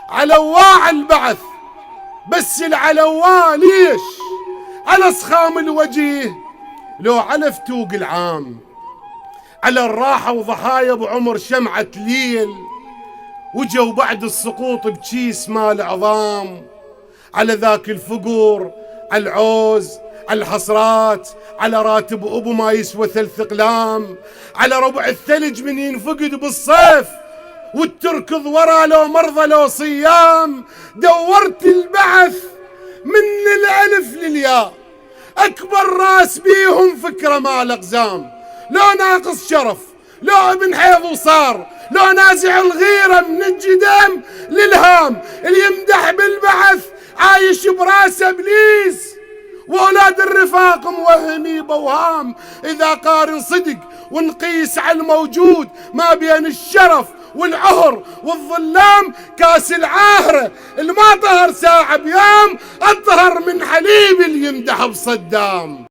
علواء البعث، بس العلواء ليش على صخام الوجيه لو على فتوق العام، على الراحة وضحايا بعمر شمعة ليل، وجوا بعد السقوط بكيس مال عظام، على ذاك الفقر، على العوز، على الحسرات، على راتب أبو ما يسوى 3 أقلام، على ربع الثلج من ينفقد بالصيف وتركض ورا لو مرضى لو صيام. دورت البعث من الألف للياء، أكبر راس بيهم فكرة مال أقزام، لو ناقص شرف، لو ابن حيض وصار، لو نازع الغيرة من الجدام للهام. اللي يمدح بالبعث عايش براسه ابليس، واولاد الرفاق موهمي بوهام. اذا قارن صدق ونقيس على الموجود ما بين الشرف والعهر والظلام، كاس العاهرة اللي ما طهر ساعة بيام اطهر من حليب اللي يمدح بصدام.